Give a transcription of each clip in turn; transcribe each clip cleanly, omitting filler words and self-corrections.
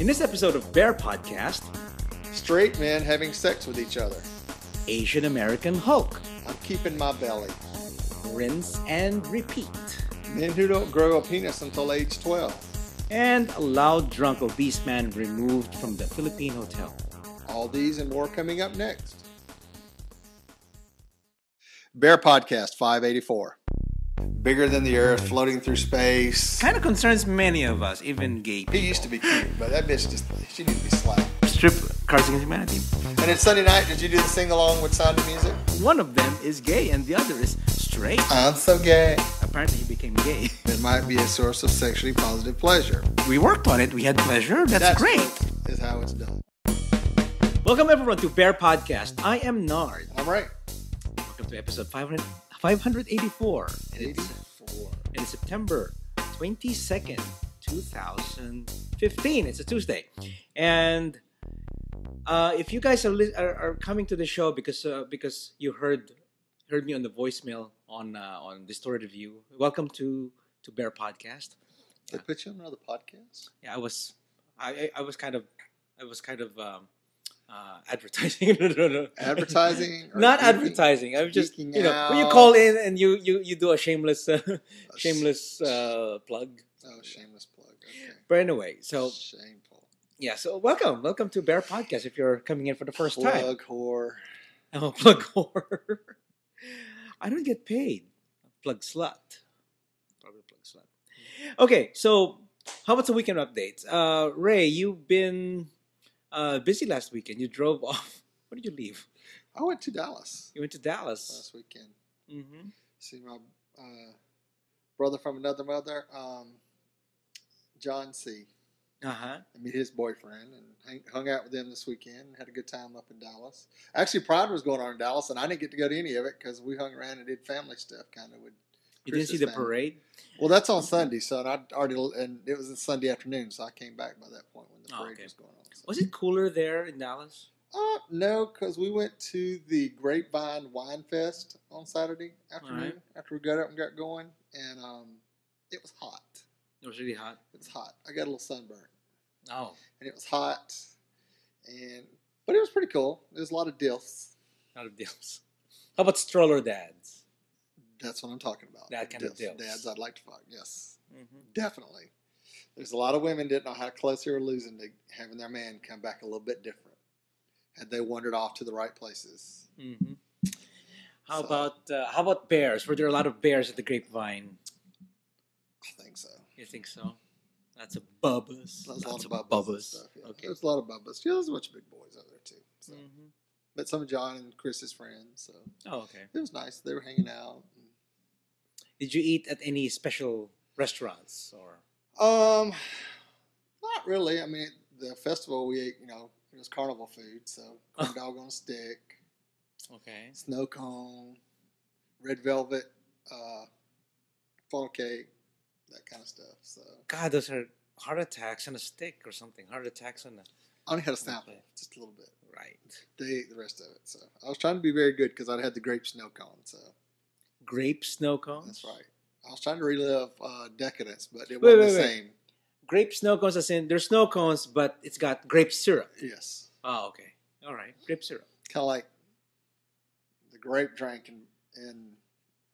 In this episode of Bear Podcast, straight men having sex with each other. Asian American Hulk, I'm keeping my belly. rinse and repeat, Men who don't grow a penis until age 12. and a loud drunk obese man removed from the Philippine hotel. All these and more coming up next. Bear Podcast 584. Bigger than the earth, floating through space. Kind of concerns many of us, even gay people. He used to be cute, but that bitch she needs to be slapped. Strip Cards Against Humanity. And then Sunday night, did you do the sing-along with Sound of Music? One of them is gay and the other is straight. I'm so gay. Apparently he became gay. It might be a source of sexually positive pleasure. We worked on it. We had pleasure. That's great. Is how it's done. Welcome everyone to Bear Podcast. I am Nard. I'm right. Welcome to episode 584. And 84. it's September 22nd, 2015. It's a Tuesday. And if you guys are coming to the show because you heard me on the voicemail on Distorted View, welcome to Bear Podcast. They put you on another podcast? Yeah, I was kind of advertising. No. Advertising? Not advertising. I was just when you out. call in and you do a shameless plug. Oh, shameless plug. Okay. But anyway, so Shameful. yeah, so welcome to Bear Podcast. If you're coming in for the first time, Plug whore. I'm a plug whore. I don't get paid. Plug slut. Probably plug slut. Okay, so how about the weekend updates? Ray, you've been busy last weekend. You drove off. When did you leave? I went to Dallas You went to Dallas. last weekend. Mm-hmm. See my brother from another mother, John C. Uh-huh. I meet his boyfriend and hung out with them this weekend. Had a good time up in Dallas. Actually, Pride was going on in Dallas, and I didn't get to go to any of it because we hung around and did family stuff, kind of with. You didn't see the family. parade? Well, that's on Sunday, so and it was a Sunday afternoon, so I came back by that point when the parade was going on. So. Was it cooler there in Dallas? No, because we went to the Grapevine Wine Fest on Saturday afternoon after we got up and got going, and it was hot. It was really hot. It was hot. I got a little sunburn. Oh, And it was hot, but it was pretty cool. There's a lot of dilfs. not of deals. How about stroller dads? That's what I'm talking about. That kind of dilfs. Dads I'd like to fuck, yes. Mm-hmm. Definitely. There's a lot of women didn't know how close they were losing to having their man come back a little bit different. Had they wandered off to the right places. Mm-hmm. How about bears? Were there a lot of bears at the Grapevine? I think so. You think so? That's a bubbas. There's a lot Lots of of bubbas. And bubbas. stuff, yeah. Okay. There's a lot of bubbas. Yeah, there's a bunch of big boys out there too. So. Mm-hmm. But some of John and Chris's friends. So Oh, okay. it was nice. They were hanging out. Did you eat at any special restaurants or? Not really. I mean, the festival we ate, it was carnival food. So corn dog on a stick, Okay. snow cone, red velvet, funnel cake, that kind of stuff. So God, those are heart attacks on a stick or something. Heart attacks on a. I only had a sample, just a little bit. Right. They ate the rest of it. So I was trying to be very good because I'd had the grape snow cone. So Grape snow cones? that's right. I was trying to relive decadence, but it wasn't the same. Grape snow cones, as in, there's snow cones, but it's got grape syrup. Yes. Oh, okay. All right. Grape syrup. Kind of like the grape drink in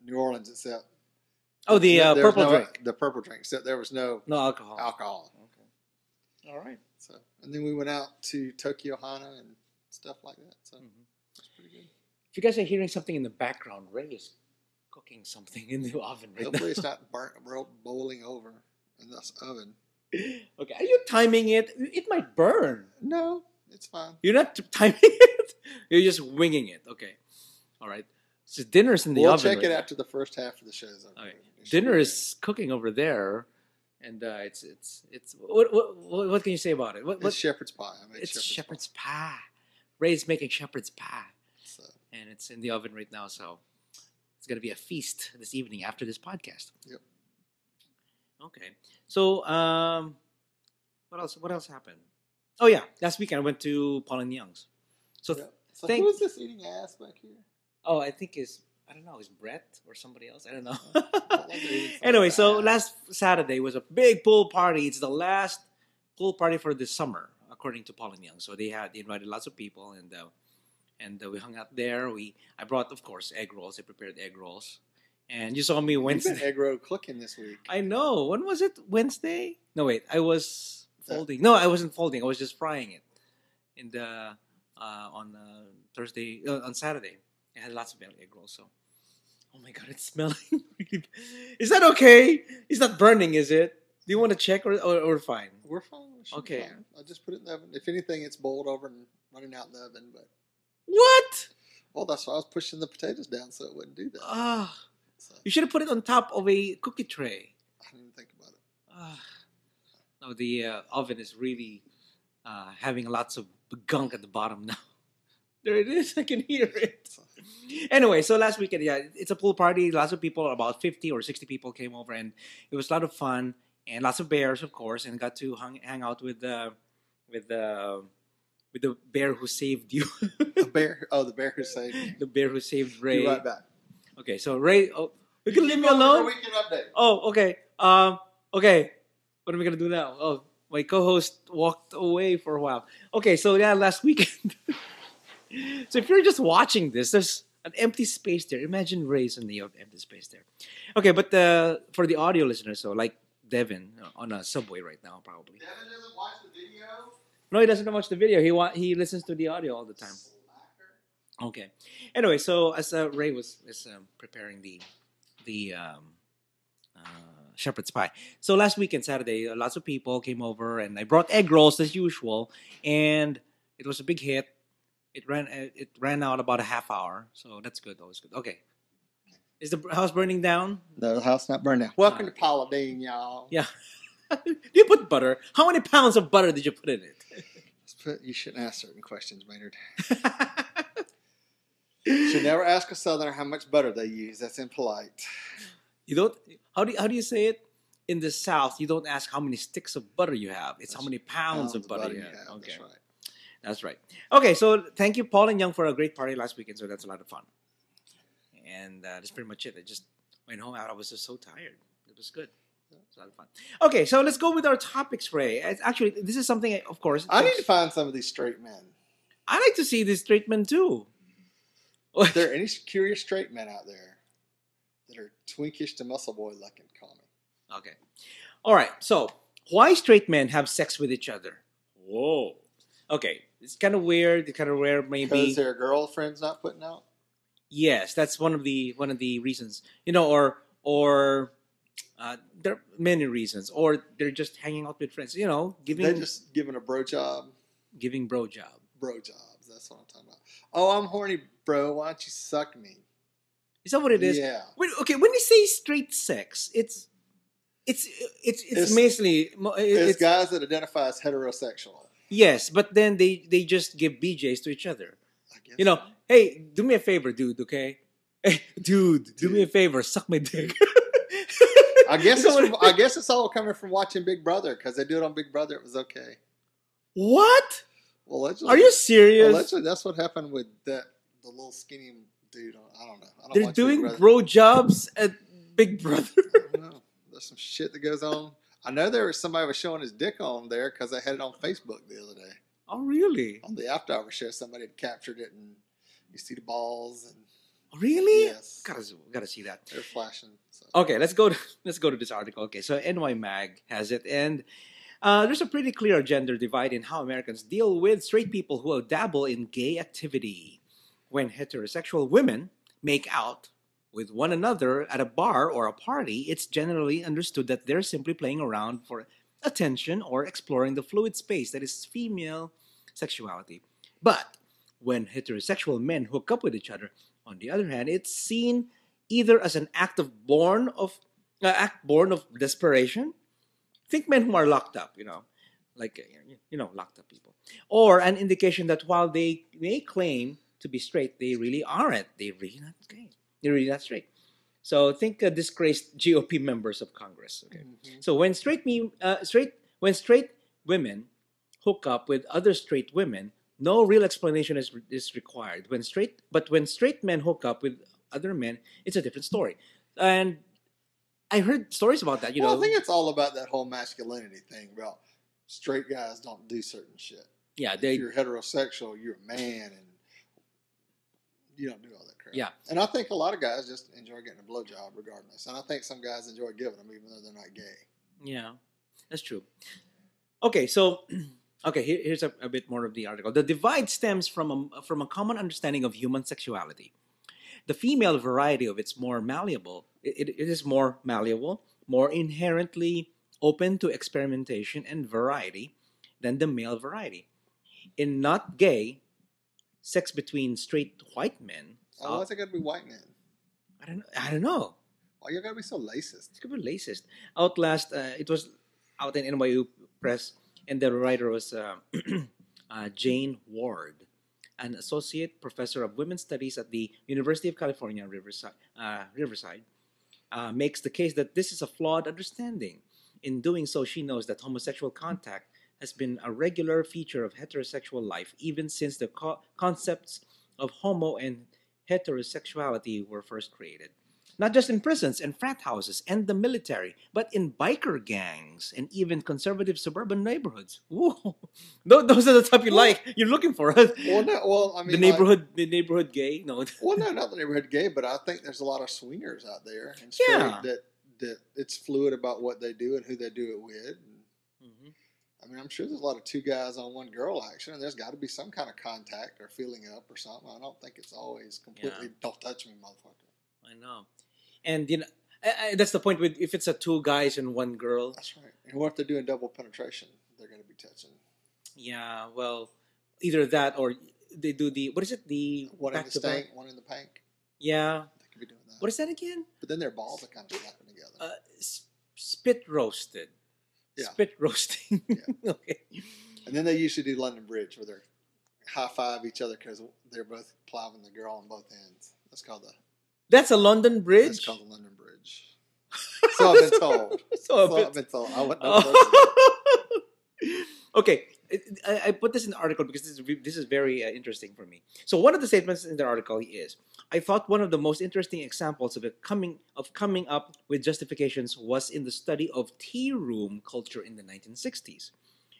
New Orleans, except. Oh, the there was purple no- drink. The purple drink, except there was no No alcohol. alcohol. Okay. All right. So, and then we went out to Tokyo Hana and stuff like that. So it's pretty good. If you guys are hearing something in the background, Ray is cooking something in the oven right Hopefully, it's now. not boiling over in this oven. Okay. Are you timing it? It might burn. No, it's fine. You're not timing it? You're just winging it. Okay. All right. So dinner's in the We'll oven. check it right after the first half of the show's over. now. Okay. It should Dinner be is cooking over there, and it's what can you say about it? good. It's shepherd's pie. I made It's shepherd's pie. Ray's making shepherd's pie, So, and it's in the oven right now. So it's gonna be a feast this evening after this podcast. Yep. Okay. So what else? What else happened? Oh yeah, last weekend I went to Paul and Young's. So yeah. So thank- who is this eating ass back here? oh, I think I don't know, is Brett or somebody else? I don't know. Like they're eating Anyway, so something. last Saturday was a big pool party. It's the last pool party for this summer, according to Paul and Young. So they invited lots of people, and we hung out there. I brought, of course, egg rolls. I prepared egg rolls, and you saw me You've Wednesday. been egg roll cooking this week. I know. When was it? Wednesday? No, wait. I was folding. No, I wasn't folding. I was just frying it in the on Thursday on Saturday. I had lots of egg rolls. So, oh my god, it's smelling. Is that okay? It's not burning, is it? Do you want to check or fine? We're fine. We should be Okay. fine. I'll just put it in the oven. If anything, it's boiled over and running out in the oven. But What? well, that's why I was pushing the potatoes down so it wouldn't do that. Ah, So, you should have put it on top of a cookie tray. I didn't even think about it. Ah, no, the oven is really having lots of gunk at the bottom now. There it is. I can hear it. So, Anyway, so last weekend, yeah, it's a pool party. Lots of people, about 50 or 60 people came over, and it was a lot of fun. And lots of bears, of course, and got to hang out with the bear who saved you. the bear. Oh, the bear who saved me. The bear who saved Ray. Be right back. Okay, so Ray, you can leave Keep me going with alone. your weekend update. Oh, okay. Okay. What are we gonna do now? Oh, my co-host walked away for a while. Okay, so yeah, last weekend. So if you're just watching this, there's an empty space there. Imagine Ray's in the empty space there. Okay, but for the audio listeners, so like Devin on a subway right now, probably. Devin doesn't watch the video. No, he doesn't watch the video. He listens to the audio all the time. Slacker. Okay. Anyway, so as Ray was preparing the shepherd's pie. So last weekend, Saturday, lots of people came over, and I brought egg rolls as usual, and it was a big hit. It ran out about a half hour, so that's good. Always good. Okay. Is the house burning down? No, the house not burned down. Welcome to Paula Dean, y'all. Yeah. Do you put butter? How many pounds of butter did you put in it? You shouldn't ask certain questions, Maynard. You should never ask a Southerner how much butter they use. That's impolite. You don't. How do you say it? In the South, you don't ask how many sticks of butter you have. It's how many pounds of butter you have. Okay. That's right. That's right. Okay, so thank you, Paul and Young, for a great party last weekend. So that's a lot of fun. And that's pretty much it. I just went home out. I was just so tired. It was good. It's a lot of fun. Okay, so let's go with our topics, Ray. Actually, this is something, of course. I need to find some of these straight men. I like to see these straight men too. If there are any curious straight men out there that are twinkish to muscle boy looking, call me. Okay. All right. So, why straight men have sex with each other? Whoa. Okay. It's kind of weird. It's kind of rare, maybe. Because their girlfriend's not putting out. Yes, that's one of the reasons. You know, or there are many reasons, or they're just hanging out with friends. You know, They're just giving a bro job. giving bro job. Bro jobs. That's what I'm talking about. Oh, I'm horny, bro. Why don't you suck me? Is that what it is? Yeah. Okay, when they say straight sex, it's basically It's guys that identify as heterosexual. yes, but then they just give BJs to each other. I guess. You know, hey, do me a favor, dude. Okay, hey, dude, do me a favor, suck my dick. I guess it's all coming from watching Big Brother because they do it on Big Brother. It was okay. What? Well, allegedly, Are you serious? Allegedly, that's what happened with the little skinny dude. I don't know. I don't They're watch doing Big Brother. bro jobs at Big Brother. I don't know. There's some shit that goes on. I know somebody was showing his dick on there because they had it on Facebook the other day. Oh, really? On the After Hours show, somebody had captured it, and you see the balls and Really? yes, Gotta see that. they're flashing. So. Okay, let's go to this article. Okay, so NY Mag has it, and there's a pretty clear gender divide in how Americans deal with straight people who dabble in gay activity. When heterosexual women make out with one another at a bar or a party, it's generally understood that they're simply playing around for attention or exploring the fluid space that is female sexuality. But when heterosexual men hook up with each other, on the other hand, it's seen either as an act born of desperation. Think men who are locked up, like locked up people, or an indication that while they may claim to be straight, they really aren't. They're really not gay. They're really not straight. So think disgraced GOP members of Congress. Okay, so when straight women hook up with other straight women, no real explanation is required. When straight men hook up with other men, it's a different story. And I heard stories about that. I think it's all about that whole masculinity thing, bro. straight guys don't do certain shit. Yeah, If you're heterosexual, you're a man, and you don't do all that crap. Yeah. And I think a lot of guys just enjoy getting a blowjob regardless. And I think some guys enjoy giving them even though they're not gay. Yeah, that's true. Okay, so here's a bit more of the article. The divide stems from a common understanding of human sexuality. The female variety of it's more malleable. It is more malleable, more inherently open to experimentation and variety than the male variety. In not gay, sex between straight white men. Why is it got to be white men? I don't know. Why you got to be so racist? It's could be racist. Outlast. It was out in NYU Press, and the writer was Jane Ward, an associate professor of women's studies at the University of California, Riverside, makes the case that this is a flawed understanding. In doing so, she knows that homosexual contact has been a regular feature of heterosexual life even since the concepts of homo and heterosexuality were first created. Not just in prisons and frat houses and the military, but in biker gangs and even conservative suburban neighborhoods. Ooh. Those are the type you like. You're looking for. I mean, the neighborhood gay. No. Well, no, not the neighborhood gay, but I think there's a lot of swingers out there and straight that it's fluid about what they do and who they do it with. Mm-hmm. I mean, I'm sure there's a lot of two guys on one girl action, and there's got to be some kind of contact or feeling up or something. I don't think it's always completely don't touch me, motherfucker. I know. And that's the point with if it's a two guys and one girl. That's right. And what if they're doing double penetration? They're going to be touching. Yeah, well, either that or they do what is it? The one in the stank, one in the pank. Yeah. They could be doing that. What is that again? But then their balls are kind of slapping together. Spit roasted. Yeah. Spit roasting. Yeah. Okay. And then they usually do London Bridge where they're high five each other because they're both plowing the girl on both ends. That's a London Bridge? That's called the London Bridge. So I've been told. I've been told. I wouldn't know. Okay. I put this in the article because this is very interesting for me. So one of the statements in the article is, I thought one of the most interesting examples of coming up with justifications was in the study of tea room culture in the 1960s.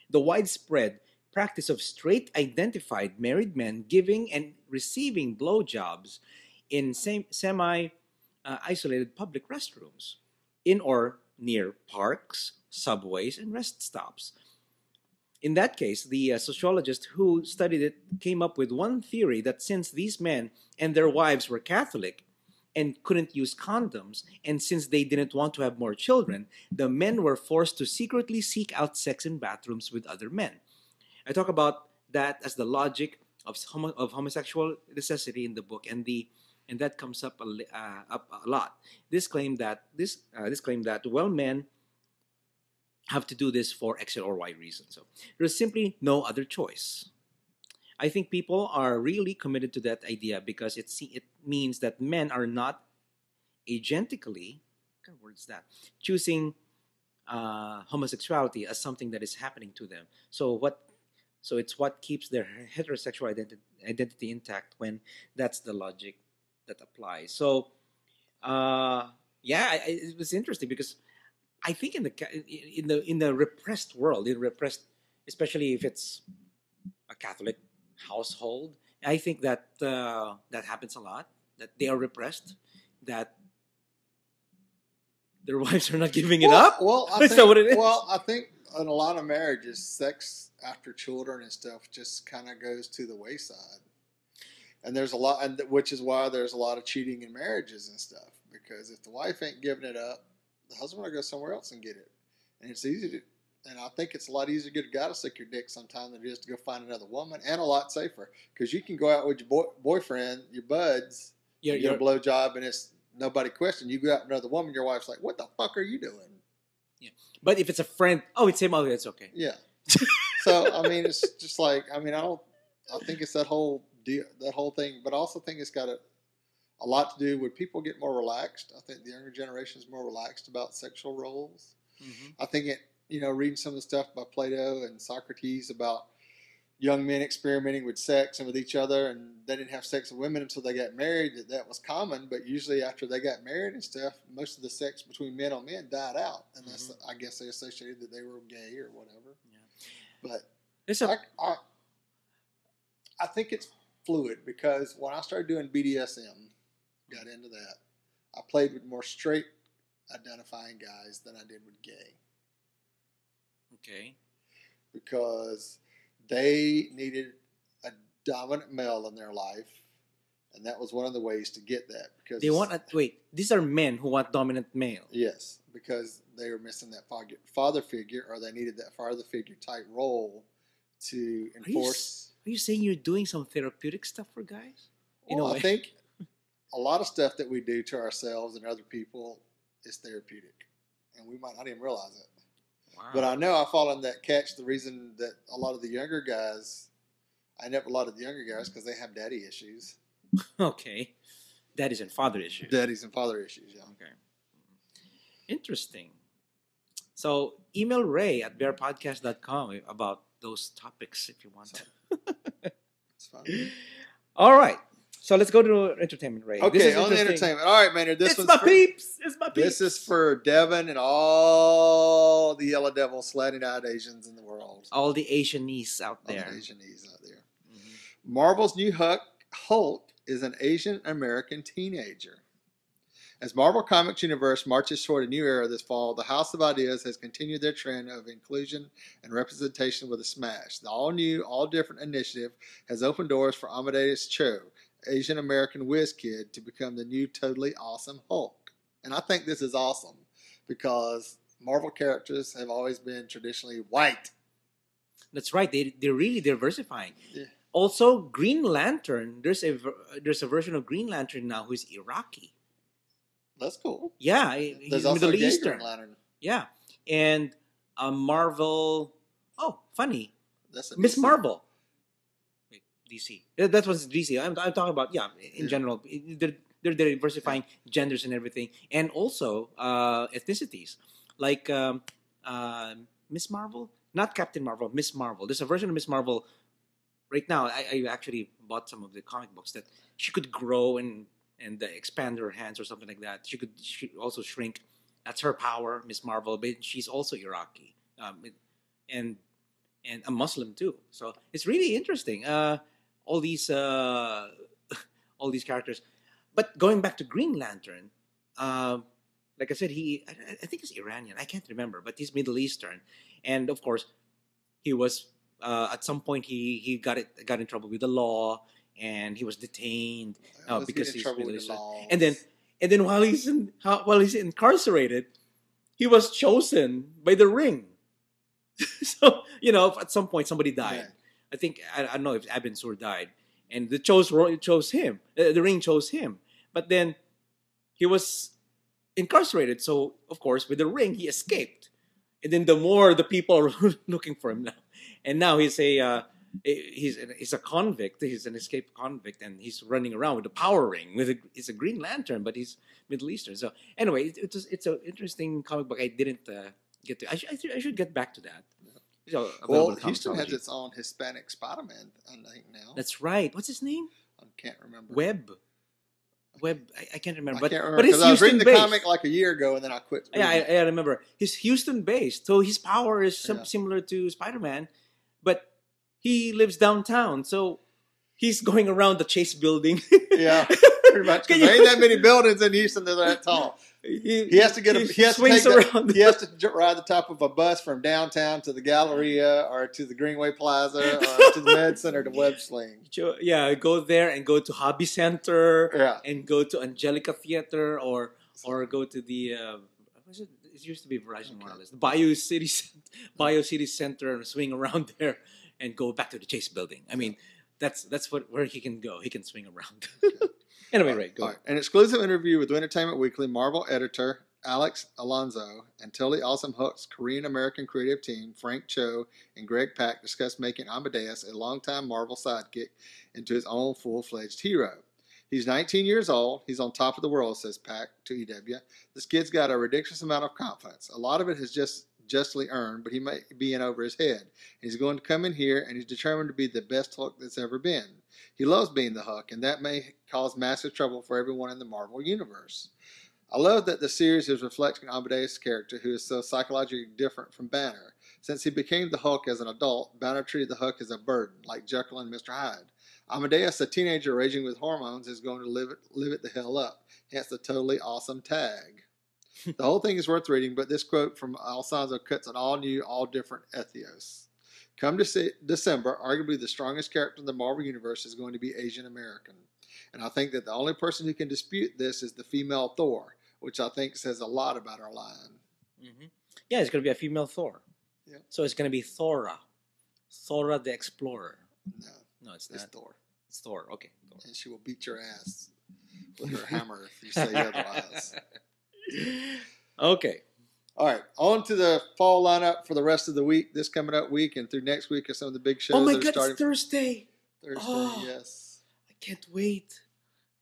The widespread practice of straight identified married men giving and receiving blowjobs in semi-isolated public restrooms in or near parks, subways, and rest stops. In that case, the sociologist who studied it came up with one theory that since these men and their wives were Catholic and couldn't use condoms, and since they didn't want to have more children, the men were forced to secretly seek out sex in bathrooms with other men. I talk about that as the logic of homosexual necessity in the book, and that comes up a lot. This claim that men have to do this for X or Y reason. So there's simply no other choice. I think people are really committed to that idea because it means that men are not agentically, what word is that, choosing homosexuality as something that is happening to them. So it's what keeps their heterosexual identity intact when that's the logic that applies. So it was interesting because I think in the repressed world, especially if it's a Catholic household, I think that that happens a lot. That they are repressed, that their wives are not giving it up. Is that what it is? Well, I think in a lot of marriages, sex after children and stuff just kind of goes to the wayside, and there's a lot, and which is why there's a lot of cheating in marriages and stuff. Because if the wife ain't giving it up, the husband will go somewhere else and get it. And it's easy to, and I think it's a lot easier to get a guy to suck your dick sometime than it is to go find another woman, and a lot safer. Because you can go out with your boyfriend, your buds, you get a blowjob, and it's nobody questioned. You go out with another woman, your wife's like, what the fuck are you doing? Yeah. But if it's a friend, it's him, it's okay. Yeah. So, I mean, it's just like, I think it's that whole deal, that whole thing, but I also think it's got a lot to do with people get more relaxed. I think the younger generation is more relaxed about sexual roles. Mm-hmm. I think reading some of the stuff by Plato and Socrates about young men experimenting with sex and with each other, and they didn't have sex with women until they got married, that was common, but usually after they got married and stuff, most of the sex between men on men died out. And that's, I guess they associated that they were gay or whatever. Yeah. But There's a I think it's fluid because when I started doing BDSM, got into that, I played with more straight identifying guys than I did with gay. Okay. Because they needed a dominant male in their life, and that was one of the ways to get that. Because They want these are men who want dominant male. Yes, because they were missing that father figure, or they needed that father figure type role to enforce. Are you saying you're doing some therapeutic stuff for guys? Well, I think a lot of stuff that we do to ourselves and other people is therapeutic, and we might not even realize it. Wow. But I know I fall in that catch. The reason that a lot of the younger guys, I end up with a lot of the younger guys because they have daddy issues. Okay. Daddies and father issues. Daddies and father issues, yeah. Okay. Interesting. So email Ray at BearPodcast.com about those topics if you want. It's fine. All right. So let's go to entertainment, Ray. Okay, on the entertainment. All right, Maynard. It's my peeps. This is for Devin and all the yellow devil slatted-eyed Asians in the world. All the Asianese out there. Mm-hmm. Marvel's new Hulk is an Asian American teenager. As Marvel Comics Universe marches toward a new era this fall, the House of Ideas has continued their trend of inclusion and representation with a smash. The all-new, all-different initiative has opened doors for Amadeus Cho, Asian American whiz kid, to become the new totally awesome Hulk. And I think this is awesome because Marvel characters have always been traditionally white. That's right. They're really diversifying. Yeah. Also, Green Lantern. There's a version of Green Lantern now who's Iraqi. That's cool. Yeah, he's Middle Eastern. Green Lantern. Yeah, and Marvel. Oh, funny. That's Miss Marvel. Wait, DC. That was DC. I'm talking about in general. They're diversifying genders and everything, and also ethnicities. Like Miss Marvel, not Captain Marvel. Miss Marvel. There's a version of Miss Marvel. Right now, I actually bought some of the comic books that she could grow and expand her hands or something like that. She could also shrink. That's her power, Miss Marvel. But she's also Iraqi, and a Muslim too. So it's really interesting. All these characters. But going back to Green Lantern, like I said, I think he's Iranian. I can't remember, but he's Middle Eastern, and of course, he was at some point he got in trouble with the law. And he was detained because he's Middle Eastern. And then while he's incarcerated, he was chosen by the Ring. So at some point somebody died. Yeah. I think I don't know if Abin Sur died, and the chose him. The Ring chose him, but then he was incarcerated. So of course, with the Ring, he escaped. And then the more the people are looking for him now, and now he's a convict. He's an escaped convict, and he's running around with a power ring. He's a Green Lantern, but he's Middle Eastern. So anyway, it's an interesting comic book. I didn't get to. I should get back to that. Well, Houston has its own Hispanic Spider-Man, I think now. That's right. What's his name? I can't remember. Webb. I can't remember. I can't remember because I was reading the comic like a year ago, and then I quit. Yeah, I remember. He's Houston based, so his power is similar to Spider-Man, but he lives downtown, so he's going around the Chase building. Yeah, pretty much. There ain't that many buildings in Houston that are that tall. He has to ride the top of a bus from downtown to the Galleria or to the Greenway Plaza or to the Med Center to Web Sling. Yeah, go there and go to Hobby Center and go to Angelica Theater or go to the it used to be Verizon Wireless, the Bayou City Center, and swing around there. And go back to the Chase building. I mean, that's where he can go. He can swing around. Anyway, Ray, go. Right. An exclusive interview with Entertainment Weekly Marvel editor Alex Alonso and Totally Awesome Hulk's Korean-American creative team, Frank Cho and Greg Pak, discussed making Amadeus, a longtime Marvel sidekick, into his own full-fledged hero. He's 19 years old. He's on top of the world, says Pak to EW. This kid's got a ridiculous amount of confidence. A lot of it is justly earned, but he may be in over his head. He's going to come in here, and he's determined to be the best Hulk that's ever been. He loves being the Hulk, and that may cause massive trouble for everyone in the Marvel Universe. I love that the series is reflecting Amadeus' character, who is so psychologically different from Banner. Since he became the Hulk as an adult, Banner treated the Hulk as a burden, like Jekyll and Mr. Hyde. Amadeus, a teenager raging with hormones, is going to live it the hell up. Hence the totally awesome tag. The whole thing is worth reading, but this quote from Alfonso cuts an all-new, all-different ethos. Come December, arguably the strongest character in the Marvel Universe is going to be Asian American. And I think that the only person who can dispute this is the female Thor, which I think says a lot about our line. Mm-hmm. Yeah, it's going to be a female Thor. Yep. So it's going to be Thora. Thora the Explorer. No, it's not. It's Thor. It's Thor. Okay. Thor. And she will beat your ass with her hammer if you say otherwise. Okay. All right. On to the fall lineup for the rest of the week. This coming up week and through next week are some of the big shows. Oh my that are God, starting. it's Thursday. Thursday, yes. I can't wait.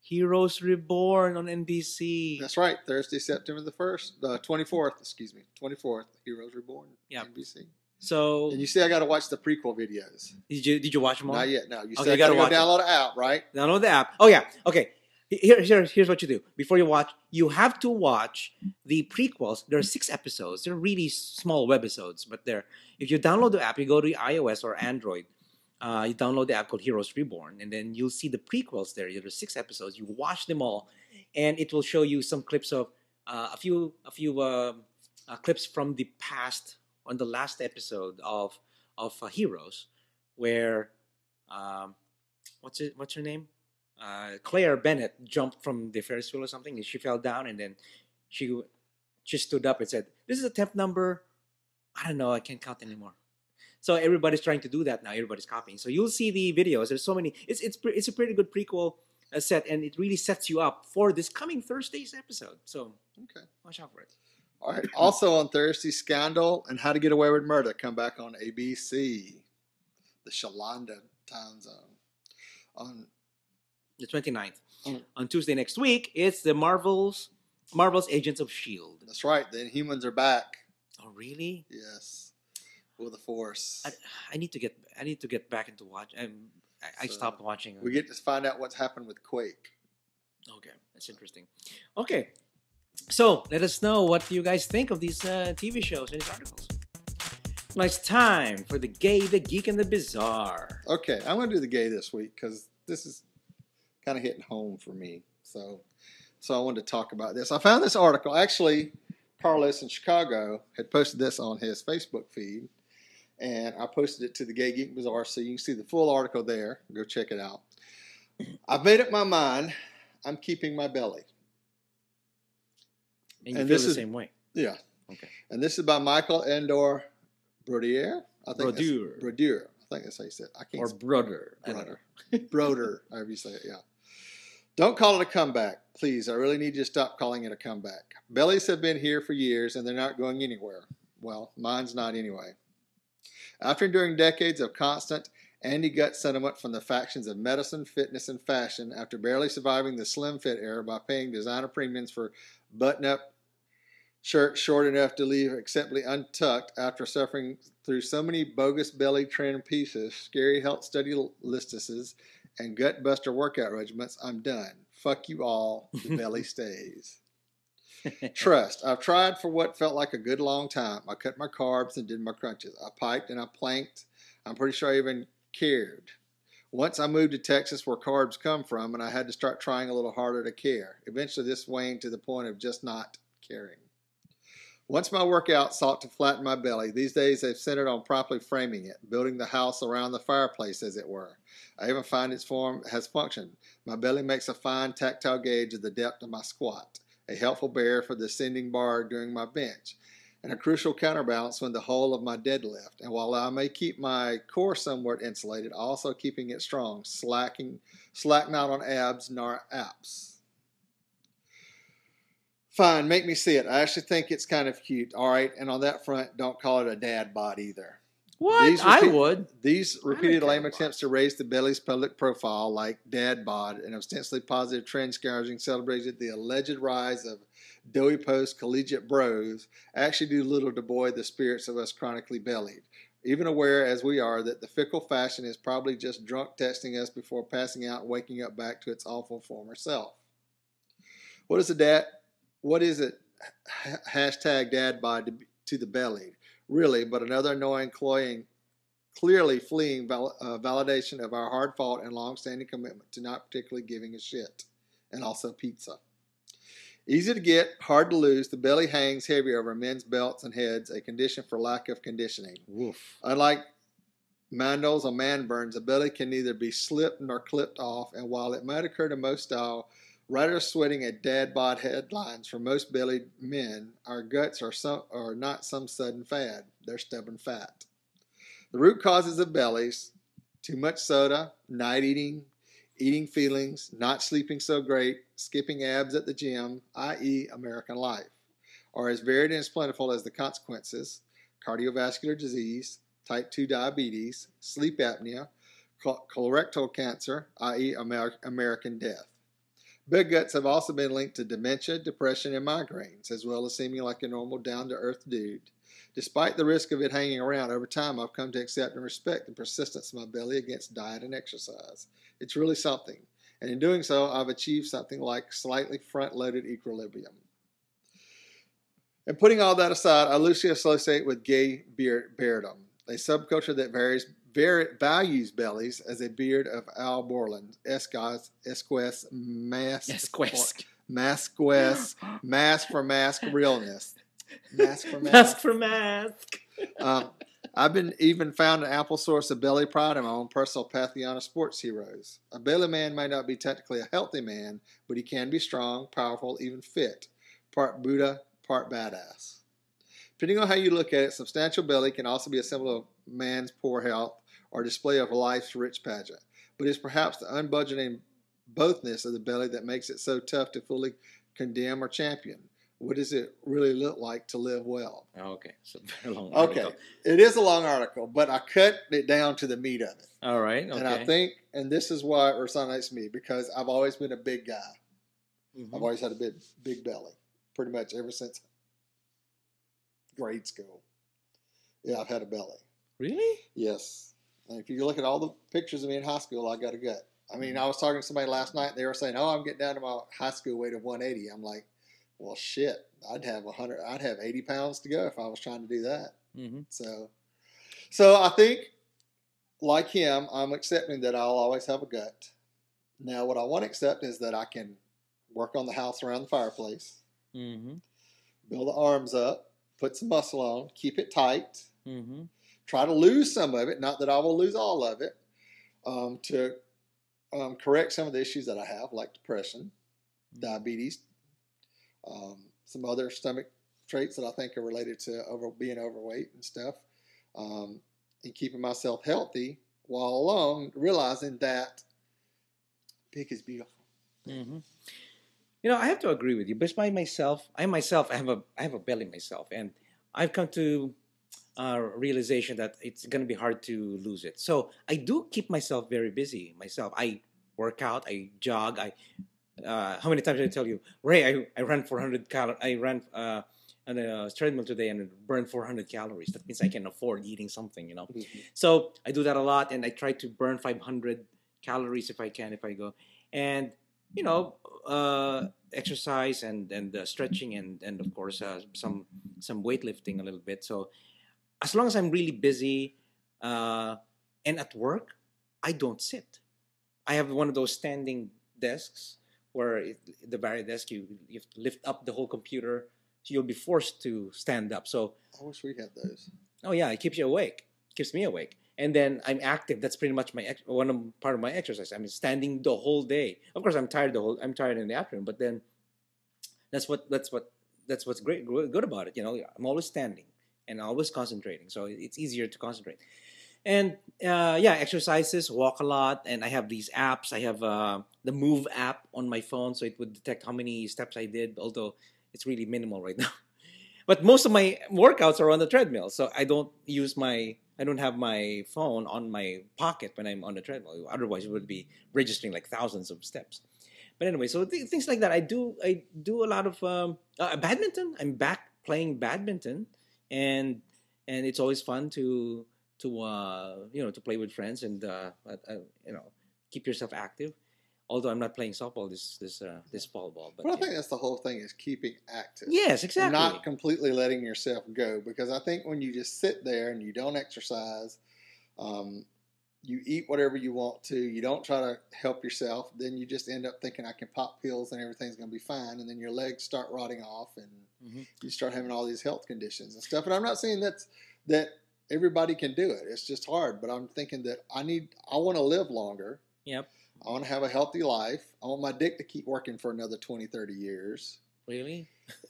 Heroes Reborn on NBC. That's right. Thursday, September the 1st. 24th, excuse me. 24th, Heroes Reborn. Yeah. NBC. So And you see I got to watch the prequel videos. did you watch them all? Not yet. No. You Okay, said I you got to gotta go watch download the app, right? Download the app. Oh yeah. Okay. Here's what you do. Before you watch, you have to watch the prequels. There are 6 episodes. They're really small webisodes, but if you download the app, you go to iOS or Android. You download the app called Heroes Reborn, and then you'll see the prequels there. There are 6 episodes. You watch them all, and it will show you some clips of a few clips from the past on the last episode of Heroes, where what's her name? Claire Bennett jumped from the Ferris wheel or something, and she fell down, and then she stood up and said, "This is a temp number. I don't know. I can't count anymore." So everybody's trying to do that now. Everybody's copying. So you'll see the videos. There's so many. It's a pretty good prequel set, and it really sets you up for this coming Thursday's episode. So Okay. watch out for it. All right. Also on Thursday, Scandal and How to Get Away with Murder come back on ABC, the Shalanda time zone. On The 29th. Mm. On Tuesday next week, it's the Marvel's Agents of S.H.I.E.L.D. That's right. The Inhumans are back. Oh, really? Yes. With the Force. I need to get back into watch. I So, stopped watching. We get to find out what's happened with Quake. Okay, that's interesting. Okay, so let us know what you guys think of these TV shows and these articles. Now it's time for the gay, the geek, and the bizarre. Okay, I'm going to do the gay this week because this is kind of hitting home for me. So I wanted to talk about this. I found this article. Actually, Carlos in Chicago had posted this on his Facebook feed. And I posted it to the Gay Geek Bazaar, so you can see the full article there. Go check it out. I've made up my mind. I'm keeping my belly. And you feel the same way. Yeah. Okay. And this is by Michael Endor Brodier. Brodier. I think that's how you say it. I can't. Or brother. Broder, however you say it, yeah. Don't call it a comeback. Please, I really need you to stop calling it a comeback. Bellies have been here for years, and they're not going anywhere. Well, mine's not anyway. After enduring decades of constant anti-gut sentiment from the factions of medicine, fitness, and fashion, after barely surviving the slim fit era by paying designer premiums for button-up shirts short enough to leave acceptably untucked, after suffering through so many bogus belly trim pieces, scary health study listises, and gut-buster workout regimens, I'm done. Fuck you all. The belly stays. Trust. I've tried for what felt like a good long time. I cut my carbs and did my crunches. I piked and I planked. I'm pretty sure I even cared. Once I moved to Texas where carbs come from, and I had to start trying a little harder to care. Eventually this waned to the point of just not caring. Once my workout sought to flatten my belly, these days they've centered on properly framing it, building the house around the fireplace as it were. I even find its form has functioned. My belly makes a fine tactile gauge of the depth of my squat, a helpful bear for the ascending bar during my bench, and a crucial counterbalance when the whole of my deadlift. And while I may keep my core somewhat insulated, also keeping it strong, slack not on abs nor apps. Fine, make me see it. I actually think it's kind of cute. All right, and on that front, don't call it a dad bod either. What? I would. These repeated lame bod. attempts to raise the belly's public profile, like dad bod, and ostensibly positive trend scourging celebrated the alleged rise of doughy post collegiate bros, actually do little to buoy the spirits of us chronically bellied, even aware as we are that the fickle fashion is probably just drunk texting us before passing out and waking up back to its awful former self. What is it? Hashtag dad bod to the bellied. really, but another annoying, clearly fleeing validation of our hard-fought and long-standing commitment to not particularly giving a shit. And also pizza. Easy to get, hard to lose. The belly hangs heavy over men's belts and heads, a condition for lack of conditioning. Woof. Unlike mandals or man burns, the belly can neither be slipped nor clipped off, and while it might occur to most style, writers sweating at dad bod headlines for most bellied men, our guts are not some sudden fad. They're stubborn fat. The root causes of bellies: too much soda, night eating feelings, not sleeping so great, skipping abs at the gym, i.e. American life, are as varied and as plentiful as the consequences: cardiovascular disease, type 2 diabetes, sleep apnea, colorectal cancer, i.e. American death. Big guts have also been linked to dementia, depression, and migraines, as well as seeming like a normal, down-to-earth dude. Despite the risk of it hanging around, over time I've come to accept and respect the persistence of my belly against diet and exercise. It's really something, and in doing so, I've achieved something like slightly front-loaded equilibrium. And putting all that aside, I loosely associate with gay beardom, a subculture that values bellies as a beard of Al Borland, Esquest, mask for mask realness. Mask for mask. Mask for mask. I've been even found an ample source of belly pride in my own personal pantheon of sports heroes. A belly man may not be technically a healthy man, but he can be strong, powerful, even fit. Part Buddha, part badass. Depending on how you look at it, substantial belly can also be a symbol of man's poor health or display of life's rich pageant. But it's perhaps the unbudgeting bothness of the belly that makes it so tough to fully condemn or champion. What does it really look like to live well? Okay, so very long article. Okay, it is a long article, but I cut it down to the meat of it. All right, okay. And I think, and this is why it resonates me, because I've always been a big guy. Mm-hmm. I've always had a big belly, pretty much ever since grade school. Yeah, I've had a belly. Really? Yes. And if you look at all the pictures of me in high school, I got a gut. I mean, I was talking to somebody last night, and they were saying, "Oh, I'm getting down to my high school weight of 180." I'm like, well, shit, I'd have 80 pounds to go if I was trying to do that. Mm-hmm. So I think, like him, I'm accepting that I'll always have a gut. Now, what I want to accept is that I can work on the house around the fireplace, mm-hmm. build the arms up, put some muscle on, keep it tight, mm-hmm. try to lose some of it, not that I will lose all of it, to correct some of the issues that I have, like depression, mm-hmm. diabetes, some other stomach traits that I think are related to being overweight and stuff, and keeping myself healthy while alone, realizing that big is beautiful. Mm-hmm. You know, I have to agree with you. But I have a belly myself, and I've come to realization that it's going to be hard to lose it. So I do keep myself very busy. I work out, I jog, how many times did I tell you, Ray? I ran 400 calories. I ran on a treadmill today and burned 400 calories. That means I can afford eating something, you know. Mm-hmm. So I do that a lot, and I try to burn 500 calories if I can, if I go, and you know, exercise and stretching and of course some weightlifting a little bit. So as long as I'm really busy and at work, I don't sit. I have one of those standing desks where the bar desk you have to lift up the whole computer, so you'll be forced to stand up. So I wish we had those. Oh yeah, it keeps you awake. Keeps me awake. And then I'm active. That's pretty much part of my exercise. I'm standing the whole day. Of course, I'm tired in the afternoon, but then that's what's good about it. You know, I'm always standing and always concentrating, so it's easier to concentrate. And exercises, walk a lot, and I have these apps. I have the Move app on my phone, so it would detect how many steps I did, although it's really minimal right now. But most of my workouts are on the treadmill, so I don't have my phone on my pocket when I'm on the treadmill. Otherwise, it would be registering like thousands of steps. But anyway, so things like that. I do a lot of badminton. I'm back playing badminton, and it's always fun to play with friends and keep yourself active. Although I'm not playing softball this fall ball, but But I yeah. think that's the whole thing is keeping active. Yes, And exactly. not completely letting yourself go. Because I think when you just sit there and you don't exercise, you eat whatever you want to, you don't try to help yourself, then you just end up thinking I can pop pills and everything's going to be fine. And then your legs start rotting off and you start having all these health conditions and stuff. And I'm not saying that everybody can do it. It's just hard. But I'm thinking that I want to live longer. Yep. I want to have a healthy life. I want my dick to keep working for another 20, 30 years. Really?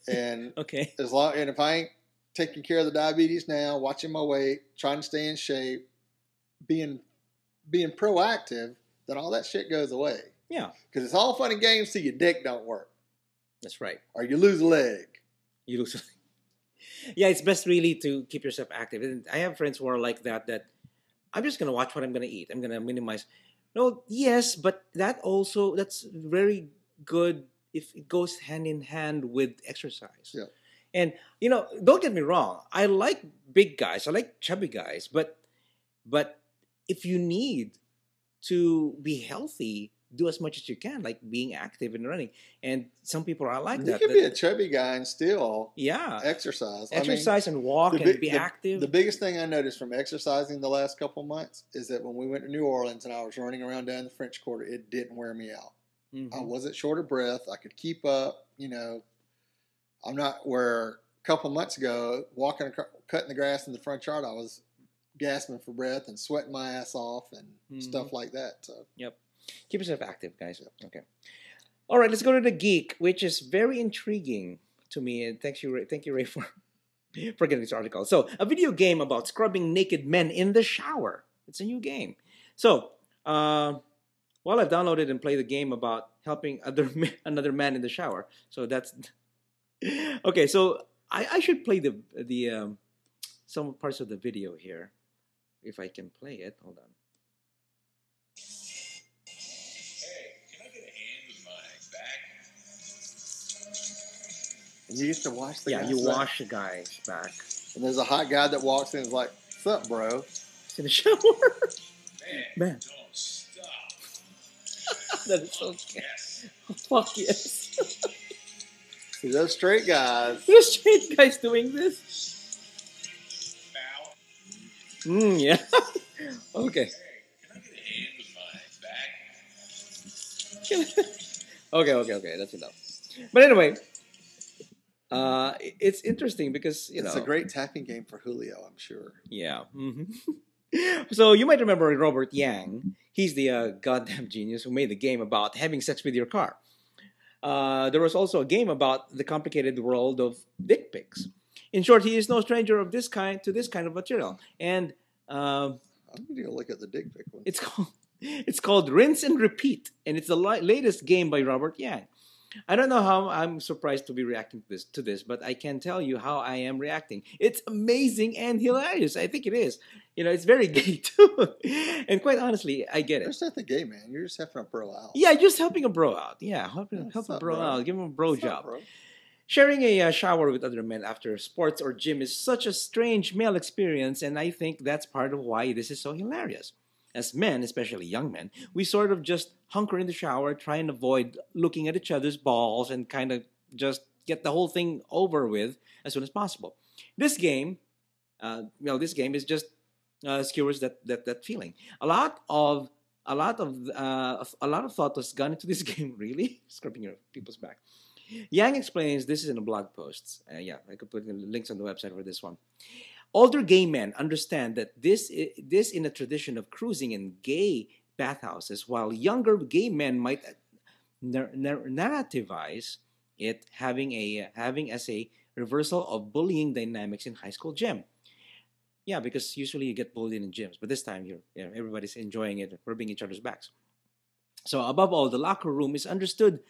And okay. and if I ain't taking care of the diabetes now, watching my weight, trying to stay in shape, being proactive, then all that shit goes away. Yeah. Because it's all fun and games till your dick don't work. That's right. Or you lose a leg. You lose. Yeah, it's best really to keep yourself active. And I have friends who are like that I'm just going to watch what I'm going to eat. I'm going to minimize. No, yes, but that's very good if it goes hand in hand with exercise. Yeah. And, don't get me wrong. I like big guys. I like chubby guys. But if you need to be healthy, do as much as you can, like being active and running. And some people are like that. You can be a chubby guy and still exercise. Exercise and walk and be active. The biggest thing I noticed from exercising the last couple of months is that when we went to New Orleans and I was running around down the French Quarter, it didn't wear me out. Mm-hmm. I wasn't short of breath. I could keep up. I'm not where a couple months ago, cutting the grass in the front yard, I was gasping for breath and sweating my ass off and stuff like that. So. Yep. Keep yourself active, guys. Yep. Okay. All right, let's go to the geek, which is very intriguing to me. And thank you, Ray, for getting this article. So, a video game about scrubbing naked men in the shower. It's a new game. So, I've downloaded and played the game about helping another man in the shower. So that's okay. So I should play the some parts of the video here, if I can play it. Hold on. And you used to wash the guy's guy's you wash the guy's back. And there's a hot guy that walks in and is like, "What's up, bro?" In the shower. Man. Don't stop. That is so scary. Fuck yes. See, those straight guys. Those straight guys doing this? Yeah. Okay. Hey, can I get a hand with my back? Okay. That's enough. But anyway, it's interesting because It's a great tapping game for Julio, I'm sure. Yeah. Mm-hmm. So you might remember Robert Yang. He's the goddamn genius who made the game about having sex with your car. There was also a game about the complicated world of dick pics. In short, he is no stranger to this kind of material. And I'm going to look at the dick pic one. It's called Rinse and Repeat, and it's the latest game by Robert Yang. I don't know how I'm surprised to be reacting to this, but I can tell you how I am reacting. It's amazing and hilarious. I think it is. It's very gay too. And quite honestly, I get it. It's not the gay, man. You're just helping a bro out. Yeah, just helping a bro out. Yeah, help a bro out. Give him a bro job. Bro? Sharing a shower with other men after sports or gym is such a strange male experience, and I think that's part of why this is so hilarious. As men, especially young men, we sort of just hunker in the shower, try and avoid looking at each other's balls, and kind of just get the whole thing over with as soon as possible. This game, is just skewers that feeling. A lot of thought was gone into this game. Really, scrubbing your people's back. Yang explains this is in a blog post. I could put links on the website for this one. Older gay men understand that this in a tradition of cruising in gay bathhouses, while younger gay men might narrativize it having as a reversal of bullying dynamics in high school gym. Yeah, because usually you get bullied in gyms, but this time everybody's enjoying it, rubbing each other's backs. So above all, the locker room is understood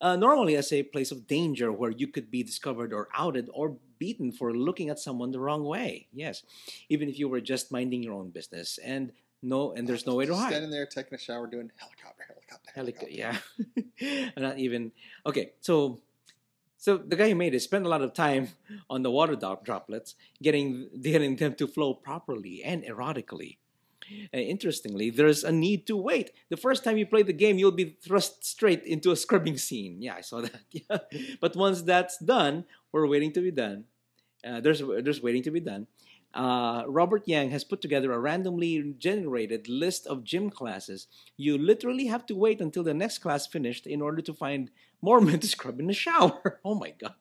normally as a place of danger where you could be discovered or outed or beaten for looking at someone the wrong way. Yes, even if you were just minding your own business and there's no way to hide. Standing there taking a shower, doing helicopter. Yeah, not even okay. So the guy who made it spent a lot of time on the water droplets, getting them to flow properly and erotically. Interestingly, there's a need to wait. The first time you play the game, you'll be thrust straight into a scrubbing scene. Yeah, I saw that. Yeah. But once that's done, we're waiting to be done. There's waiting to be done. Robert Yang has put together a randomly generated list of gym classes. You literally have to wait until the next class finished in order to find more men to scrub in the shower. Oh my god!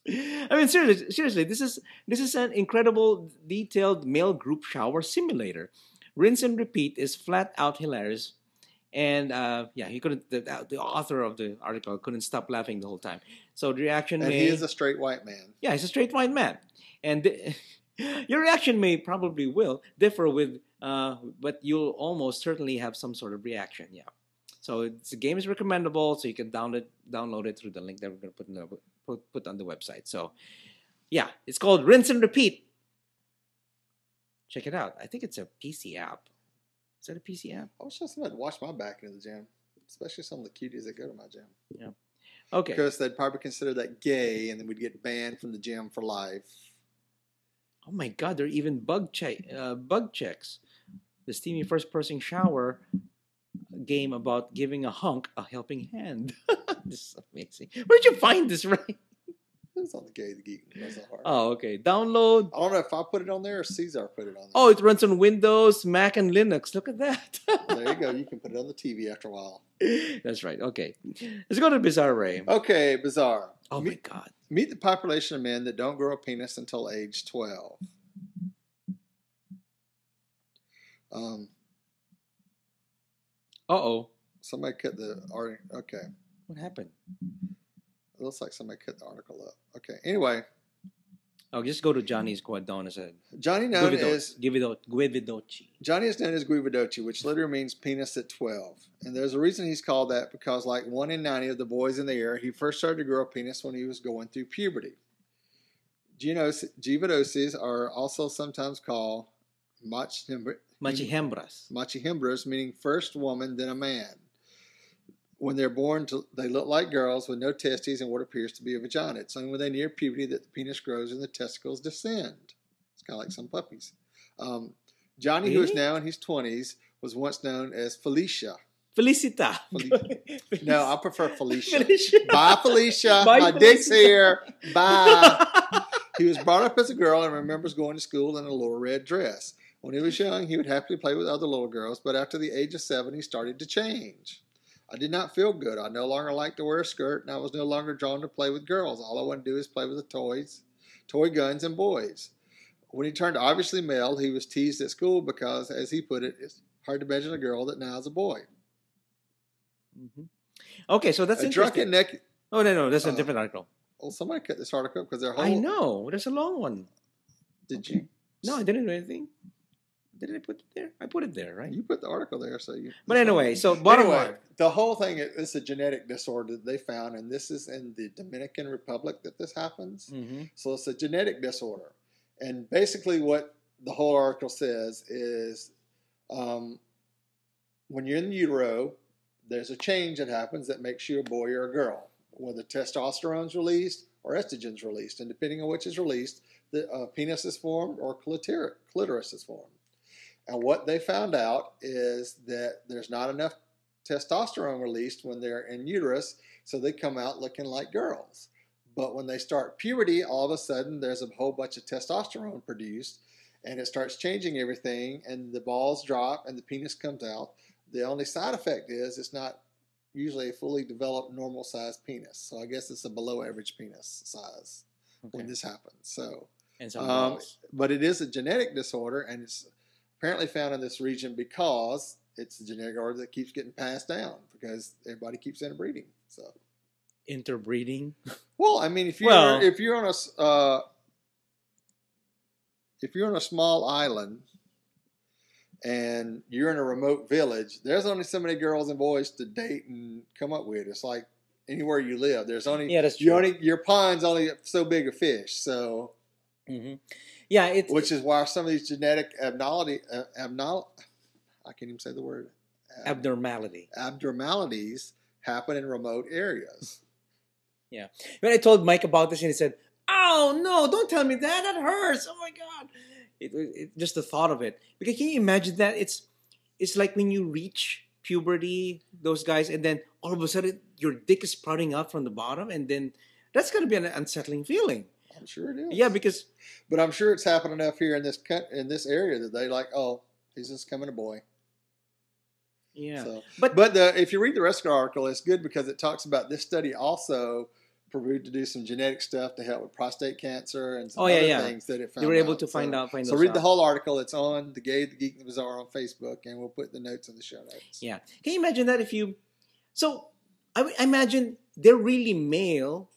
I mean, seriously, this is an incredible, detailed male group shower simulator. Rinse and repeat is flat out hilarious, and yeah, he couldn't. The author of the article couldn't stop laughing the whole time. So the reaction And may, he is a straight white man. yeah, he's a straight white man, and your reaction may probably will differ with, but you'll almost certainly have some sort of reaction. Yeah. So the game is recommendable, so you can download it through the link that we're going to put on the website. So yeah, it's called Rinse and Repeat. Check it out. I think it's a PC app. Is that a PC app? I was just about to watch my back into the gym, especially some of the cuties that go to my gym. Yeah. Okay. Because they'd probably consider that gay, and then we'd get banned from the gym for life. Oh my God, there are even bug checks. The steamy first-person shower game about giving a hunk a helping hand. This is amazing. Where'd you find this, Ray? It's on the Gay the Geek. That's not hard. Oh, okay. Download. I don't know if I put it on there or Caesar put it on there. Oh, it runs on Windows, Mac, and Linux. Look at that. There you go. You can put it on the TV after a while. That's right. Okay. Let's go to Bizarre Ray. Okay, bizarre. Oh, my God. Meet the population of men that don't grow a penis until age 12. Uh-oh. Somebody cut the article. Okay. What happened? It looks like somebody cut the article up. Okay. Anyway, Oh, just go to Johnny's Guadon as a Johnny known as Guividoci. Johnny is known as Guividoci, which literally means penis at 12. And there's a reason he's called that, because like 1 in 90 of the boys in the area, he first started to grow a penis when he was going through puberty. Guividocis are also sometimes called Machihembras, meaning first woman, then a man. When they're born, they look like girls with no testes and what appears to be a vagina. It's only when they near puberty that the penis grows and the testicles descend. It's kind of like some puppies. Johnny, who is now in his 20s, was once known as Felicia. Felicita. No, I prefer Felicia. Felicia. Bye, Felicia. Bye, My Felicia. dick's here. Bye. He was brought up as a girl and remembers going to school in a little red dress. When he was young, he would happily play with other little girls, but after the age of 7, he started to change. I did not feel good. I no longer liked to wear a skirt, and I was no longer drawn to play with girls. All I wanted to do is play with the toys, toy guns, and boys. When he turned obviously male, he was teased at school because, as he put it, it's hard to imagine a girl that now is a boy. Mm-hmm. Okay, so that's A interesting. drunken neck. Oh, no, that's a different article. Well, somebody cut this article up because they're whole. I know. There's a long one. Did you? No, I didn't do anything. Did I put it there? I put it there, right? You put the article there, so you. But anyway, so bottom line. The whole thing is a genetic disorder that they found, and this is in the Dominican Republic that this happens. Mm-hmm. So it's a genetic disorder, and basically what the whole article says is, when you're in utero, there's a change that happens that makes you a boy or a girl, whether testosterone's released or estrogen's released, and depending on which is released, the penis is formed or clitoris is formed. And what they found out is that there's not enough testosterone released when they're in uterus, so they come out looking like girls. But when they start puberty, all of a sudden there's a whole bunch of testosterone produced, and it starts changing everything, and the balls drop, and the penis comes out. The only side effect is it's not usually a fully developed normal-sized penis. So I guess it's a below-average penis size when this happens. So, And some balls. but it is a genetic disorder, and it's apparently found in this region because it's a genetic disorder that keeps getting passed down because everybody keeps interbreeding. So, Interbreeding. well, I mean, if you're on a small island and you're in a remote village, there's only so many girls and boys to date and come up with. It's like anywhere you live. There's only that's true. your pond's only so big a fish. So. Mm-hmm. Yeah, which is why some of these genetic I can't even say the word. Abnormalities happen in remote areas. Yeah. When I told Mike about this, and he said, "Oh no, don't tell me that. That hurts. Oh my God." just the thought of it. Because can you imagine that? It's like when you reach puberty, those guys, and then all of a sudden your dick is sprouting out from the bottom, and then that's gonna be an unsettling feeling. I'm sure it is. Yeah, because but I'm sure it's happened enough here in this area that they like, oh, he's just coming a boy. yeah, So, but if you read the rest of the article, it's good because it talks about this study also proved to do some genetic stuff to help with prostate cancer and some other things that it found. they were able out. to find out. So read the whole article. It's on the Gay, the Geek, and the Bizarre on Facebook, and we'll put the notes in the show notes. Yeah, can you imagine that if you? So I imagine they're really male.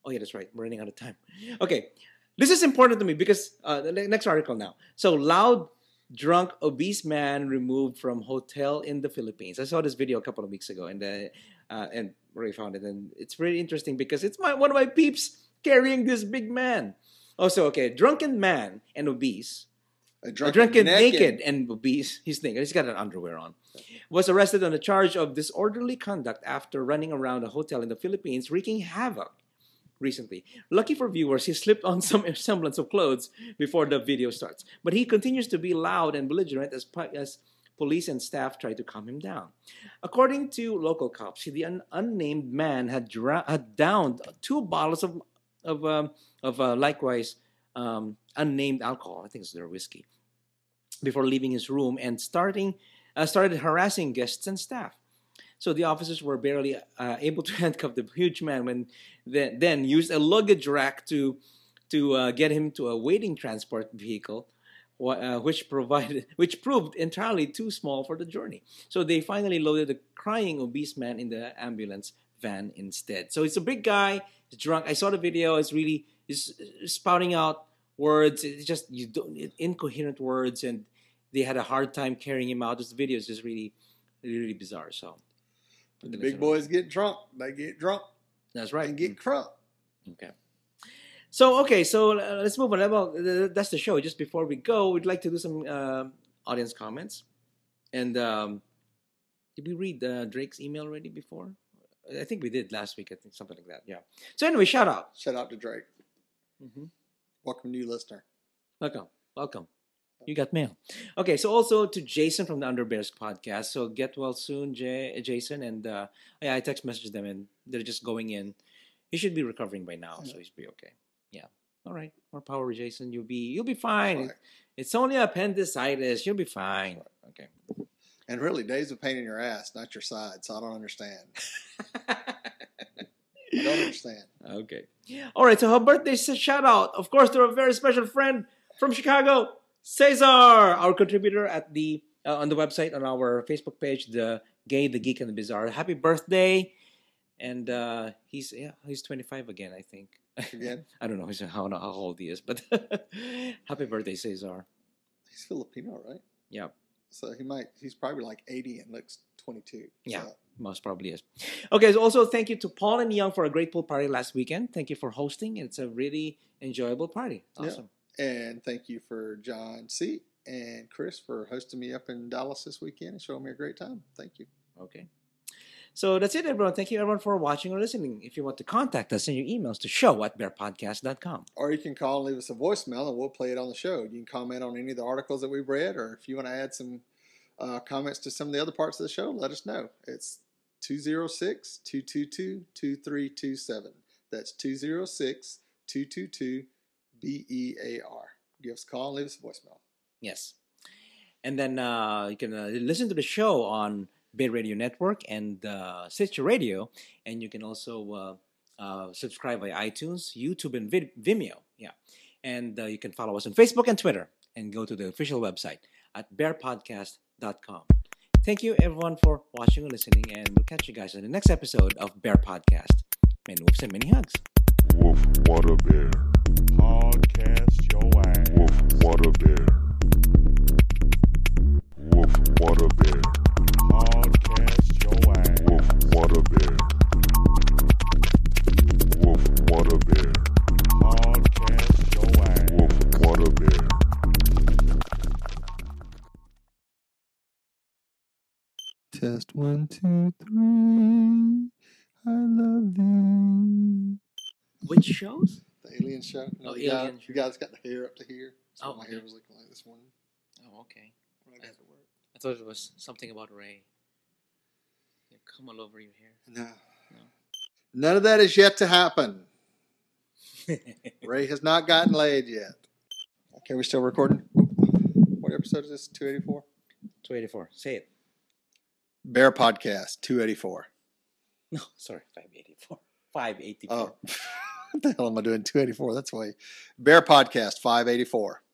Oh yeah, that's right. We're running out of time. Okay, this is important to me because the next article now. So loud, drunk, obese man removed from hotel in the Philippines. I saw this video a couple of weeks ago, and Ray found it, and it's very interesting because it's one of my peeps carrying this big man. Also, okay, drunken man and obese. A drunken naked and obese. He's naked. He's got an underwear on. Was arrested on a charge of disorderly conduct after running around a hotel in the Philippines, wreaking havoc. Recently, lucky for viewers, he slipped on some semblance of clothes before the video starts. But he continues to be loud and belligerent as police and staff try to calm him down. According to local cops, the unnamed man had downed 2 bottles of likewise unnamed alcohol. I think it's their whiskey. Before leaving his room and started harassing guests and staff. So the officers were barely able to handcuff the huge man when then used a luggage rack to get him to a waiting transport vehicle, which proved entirely too small for the journey. So they finally loaded the crying obese man in the ambulance van instead. So it's a big guy, he's drunk. I saw the video. He's spouting out words. It's just incoherent words, and they had a hard time carrying him out. This video is just really, really bizarre. So. When the big boys get drunk, they get drunk. That's right. And get crunk. Okay. So let's move on. Well, that's the show. Just before we go, we'd like to do some audience comments. And did we read Drake's email already before? I think we did last week. I think something like that. Yeah. So anyway, shout out. Shout out to Drake. Mm-hmm. Welcome, new listener. Welcome. You got mail. Okay, so also to Jason from the Underbears podcast. So get well soon, Jason. And I text messaged them, and they're just going in. He should be recovering by now, so he's be okay. Yeah. All right. More power, Jason. You'll be fine. Right. It's only appendicitis. You'll be fine. Okay. And really, Dave's a pain in your ass, not your side. So I don't understand. I don't understand. Okay. All right. So her birthday shout out, of course, to a very special friend from Chicago. Cesar, our contributor at the on the website, on our Facebook page, the Gay, the Geek, and the Bizarre. Happy birthday! And he's 25 again, I think. Again? I don't know how old he is, but happy birthday, Cesar. He's Filipino, right? Yeah. So he's probably like 80 and looks 22. Yeah, so. Most probably is. Okay, so also thank you to Paul and Young for a great pool party last weekend. Thank you for hosting. It's a really enjoyable party. Awesome. Yeah. And thank you for John C. and Chris for hosting me up in Dallas this weekend and showing me a great time. Thank you. Okay. So that's it, everyone. Thank you, everyone, for watching or listening. If you want to contact us, send your emails to show@bearpodcast.com. Or you can call and leave us a voicemail, and we'll play it on the show. You can comment on any of the articles that we've read, or if you want to add some comments to some of the other parts of the show, let us know. It's 206-222-2327. That's 206-222-BEAR. Give us a call and leave us a voicemail. Yes. And then you can listen to the show on Bay Radio Network and Stitcher Radio. And you can also subscribe via iTunes, YouTube, and Vimeo. Yeah. And you can follow us on Facebook and Twitter. And go to the official website at BearPodcast.com. Thank you, everyone, for watching and listening. And we'll catch you guys in the next episode of Bear Podcast. Many whoops and many hugs. Woof, what a bear. Podcast your ass. Woof, what a bear. Woof, what a bear. Podcast your ass. Woof, what a bear. Woof, what a bear. Podcast your ass. Woof, what a bear. Test 1, 2, 3. I love you. Which shows? The Alien show. Oh, the Alien show. The guy's got the hair up to here. That's what Oh, my okay. hair was looking like this morning Oh, okay. when I got to work. I thought it was something about Ray. You come all over your No. No. None of that is yet to happen. hair. Ray has not gotten laid yet. Okay, we still recording? What episode is this? 284? 284. Say it. Bear Podcast 284. No, sorry, 584. 584. Oh, what the hell am I doing? 284. That's why. Bear Podcast 584.